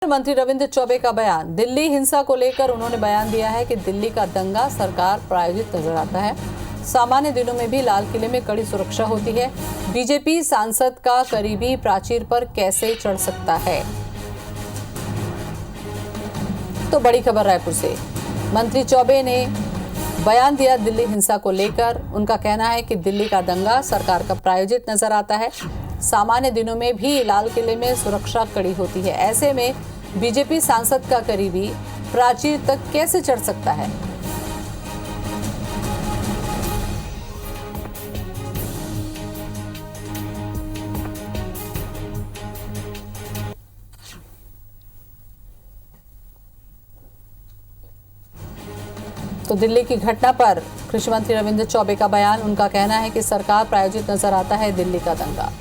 मंत्री रविंद्र चौबे का बयान। दिल्ली हिंसा को लेकर उन्होंने बयान दिया है कि दिल्ली का दंगा सरकार प्रायोजित नजर आता है। सामान्य दिनों में भी लाल किले में कड़ी सुरक्षा होती है। बीजेपी सांसद का करीबी प्राचीर पर कैसे चढ़ सकता है। तो बड़ी खबर रायपुर से, मंत्री चौबे ने बयान दिया दिल्ली हिंसा को लेकर। उनका कहना है कि दिल्ली का दंगा सरकार का प्रायोजित नजर आता है। सामान्य दिनों में भी लाल किले में सुरक्षा कड़ी होती है। ऐसे में बीजेपी सांसद का करीबी प्राचीर तक कैसे चढ़ सकता है। तो दिल्ली की घटना पर कृषि मंत्री रविंद्र चौबे का बयान। उनका कहना है कि सरकार प्रायोजित नजर आता है दिल्ली का दंगा।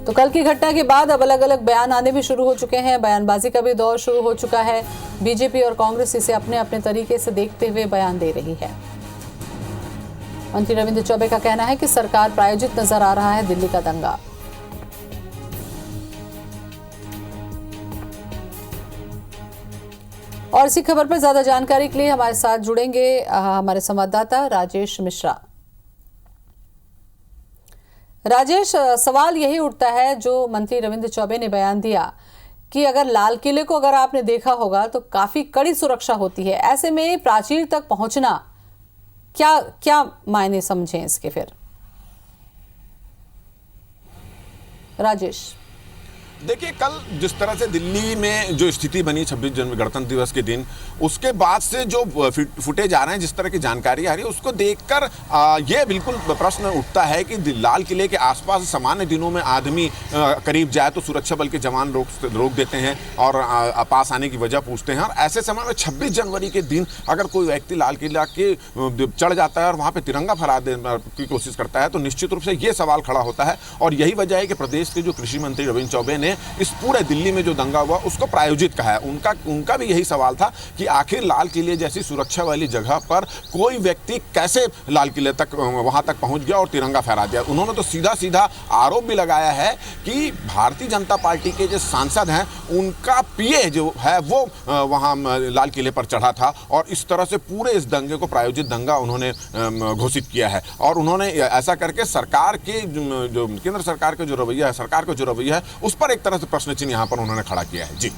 तो कल की घटना के बाद अब अलग अलग बयान आने भी शुरू हो चुके हैं। बयानबाजी का भी दौर शुरू हो चुका है। बीजेपी और कांग्रेस इसे अपने अपने तरीके से देखते हुए बयान दे रही है। मंत्री रविंद्र चौबे का कहना है कि सरकार प्रायोजित नजर आ रहा है दिल्ली का दंगा। और इसी खबर पर ज्यादा जानकारी के लिए हमारे साथ जुड़ेंगे हमारे संवाददाता राजेश मिश्रा। राजेश, सवाल यही उठता है जो मंत्री रविंद्र चौबे ने बयान दिया कि अगर लाल किले को अगर आपने देखा होगा तो काफी कड़ी सुरक्षा होती है। ऐसे में प्राचीर तक पहुंचना क्या क्या मायने समझें इसके फिर। राजेश, देखिए, कल जिस तरह से दिल्ली में जो स्थिति बनी 26 जनवरी गणतंत्र दिवस के दिन, उसके बाद से जो फुटेज आ रहे हैं, जिस तरह की जानकारी आ रही है, उसको देखकर ये बिल्कुल प्रश्न उठता है कि लाल किले के आसपास सामान्य दिनों में आदमी करीब जाए तो सुरक्षा बल के जवान रोक देते हैं और पास आने की वजह पूछते हैं। और ऐसे समय में 26 जनवरी के दिन अगर कोई व्यक्ति लाल किला के चढ़ जाता है और वहाँ पर तिरंगा फहरा देने की कोशिश करता है तो निश्चित रूप से ये सवाल खड़ा होता है। और यही वजह है कि प्रदेश के जो कृषि मंत्री रविंद्र चौबे ने इस पूरे दिल्ली में जो दंगा हुआ उसको प्रायोजित कहा है। उनका भी यही सवाल था कि आखिर लाल किले जैसी सुरक्षा वाली जगह पर कोई व्यक्ति कैसे लाल किले तक वहां तक पहुंच गया और तिरंगा फहरा दिया। उन्होंने तो सीधा सीधा आरोप भी लगाया है कि भारतीय जनता पार्टी के जो सांसद हैं उनका पीए जो है वो वहां लाल किले पर चढ़ा था और इस तरह से पूरे इस दंगे को प्रायोजित दंगा उन्होंने घोषित किया है। और उन्होंने ऐसा करके सरकार के जो केंद्र सरकार का जो रवैया है, सरकार का जो रवैया है, उस पर एक तरह से प्रश्न चिन्ह यहाँ पर उन्होंने खड़ा किया है। जी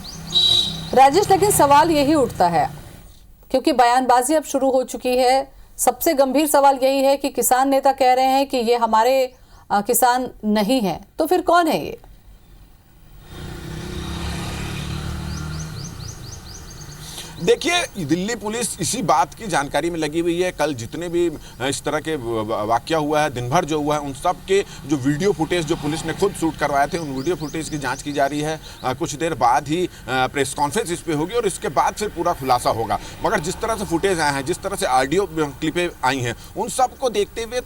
राजेश, लेकिन सवाल यही उठता है क्योंकि बयानबाजी अब शुरू हो चुकी है। सबसे गंभीर सवाल यही है कि किसान नेता कह रहे हैं कि ये हमारे किसान नहीं है, तो फिर कौन है ये। देखिए, दिल्ली पुलिस इसी बात की जानकारी में लगी हुई है। कल जितने भी इस तरह के वाकया हुआ है, दिन भर जो हुआ है, उन सब के जो वीडियो फुटेज जो पुलिस ने खुद शूट करवाए थे, उन वीडियो फुटेज की जांच की जा रही है। कुछ देर बाद ही प्रेस कॉन्फ्रेंस इस पे होगी और इसके बाद फिर पूरा खुलासा होगा। मगर जिस तरह से फुटेज आए हैं, जिस तरह से ऑडियो क्लिपें आई हैं, उन सब को देखते हुए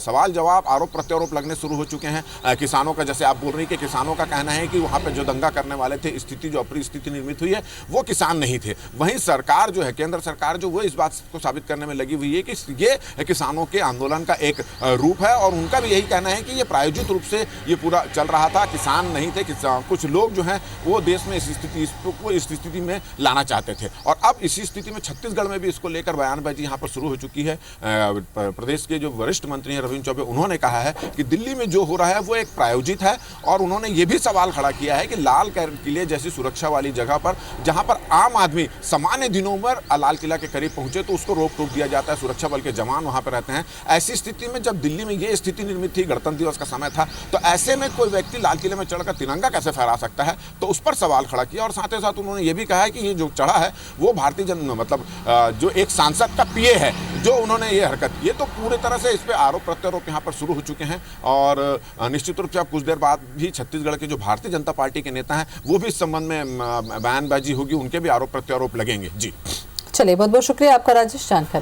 सवाल जवाब, आरोप प्रत्यारोप लगने शुरू हो चुके हैं। किसानों का, जैसे आप बोल रही हैं कि किसानों का कहना है कि वहाँ पर जो दंगा करने वाले थे, स्थिति जो अप्रिय स्थिति निर्मित हुई है, वो किसान नहीं थे। वहीं सरकार जो है, केंद्र सरकार जो, वो इस बात को साबित करने में लगी हुई है कि ये किसानों के आंदोलन का एक रूप है और उनका भी यही कहना है कि ये प्रायोजित रूप से ये पूरा चल रहा था। किसान नहीं थे, कुछ लोग जो हैं वो देश में इस स्थिति में लाना चाहते थे। और अब इसी स्थिति में छत्तीसगढ़ में भी इसको लेकर बयानबाजी यहाँ पर शुरू हो चुकी है। प्रदेश के जो वरिष्ठ मंत्री हैं रविंद्र चौबे, उन्होंने कहा है कि दिल्ली में जो हो रहा है वो एक प्रायोजित है। और उन्होंने ये भी सवाल खड़ा किया है कि लाल किले जैसी सुरक्षा वाली जगह पर, जहाँ पर आम आदमी सामान्य दिनों में लाल किला के करीब पहुंचे तो उसको रोक टोक दिया जाता है, सुरक्षा बल के जवान वहां पर रहते हैं। ऐसी स्थिति में जब दिल्ली में ये स्थिति निर्मित थी, गणतंत्र दिवस का समय था, तो ऐसे में कोई व्यक्ति लाल किले में चढ़कर तिरंगा कैसे फहरा सकता है, तो उस पर सवाल खड़ा किया। और साथ ही साथ उन्होंने ये भी कहा है कि ये जो चढ़ा है वो भारतीय जो एक सांसद का पीए है, जो उन्होंने ये हरकत, ये तो पूरी तरह से इस पर आरोप प्रत्यारोप यहाँ पर शुरू हो चुके हैं। और निश्चित रूप से अब कुछ देर बाद भी छत्तीसगढ़ के जो भारतीय जनता पार्टी के नेता हैं वो भी इस संबंध में बयानबाजी होगी, उनके भी आरोप प्रत्यारोप लगेंगे। जी चलिए, बहुत बहुत शुक्रिया आपका राजेश, जानकारी